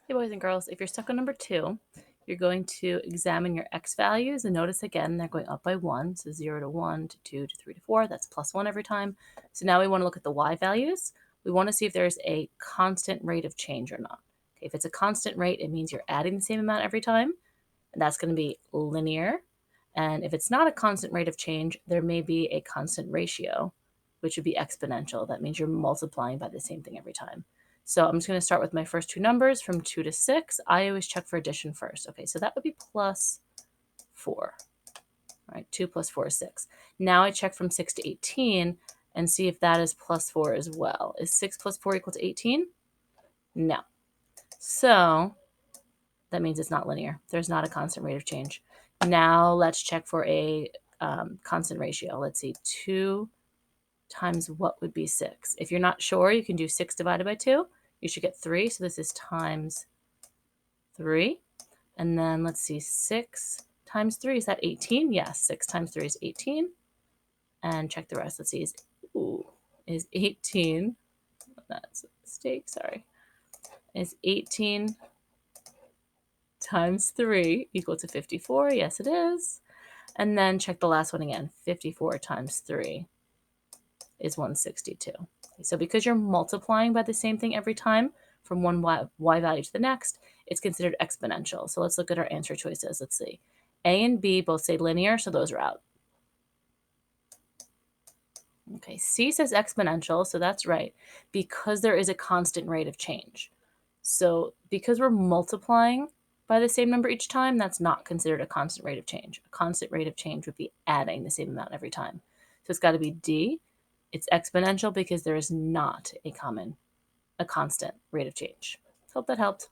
Hey boys and girls, if you're stuck on number 2, you're going to examine your x values and notice again they're going up by 1. So 0 to 1 to 2 to 3 to 4, that's plus 1 every time. So now we want to look at the y values. We want to see if there's a constant rate of change or not. Okay, if it's a constant rate, it means you're adding the same amount every time, and that's going to be linear. And if it's not a constant rate of change, there may be a constant ratio, which would be exponential. That means you're multiplying by the same thing every time. So I'm just going to start with my first two numbers from 2 to 6. I always check for addition first. Okay, so that would be plus 4. All right, 2 plus 4 is 6. Now I check from 6 to 18 and see if that is plus 4 as well. Is 6 plus 4 equal to 18? No. So that means it's not linear. There's not a constant rate of change. Now let's check for a constant ratio. Let's see, 2 times what would be 6? If you're not sure, you can do 6 divided by 2. You should get 3. So this is times 3. And then let's see, 6 times 3, is that 18? Yes, 6 times 3 is 18. And check the rest. Let's see, is 18, that's a mistake, sorry. Is 18 times 3 equal to 54? Yes, it is. And then check the last one again. 54 times 3 is 162. So because you're multiplying by the same thing every time from one y value to the next, it's considered exponential. So let's look at our answer choices. Let's see. A and B both say linear, so those are out. Okay, C says exponential, so that's right, because there is a constant rate of change. So because we're multiplying by the same number each time, that's not considered a constant rate of change. A constant rate of change would be adding the same amount every time. So it's got to be D. It's exponential because there is not a constant rate of change. Hope that helped.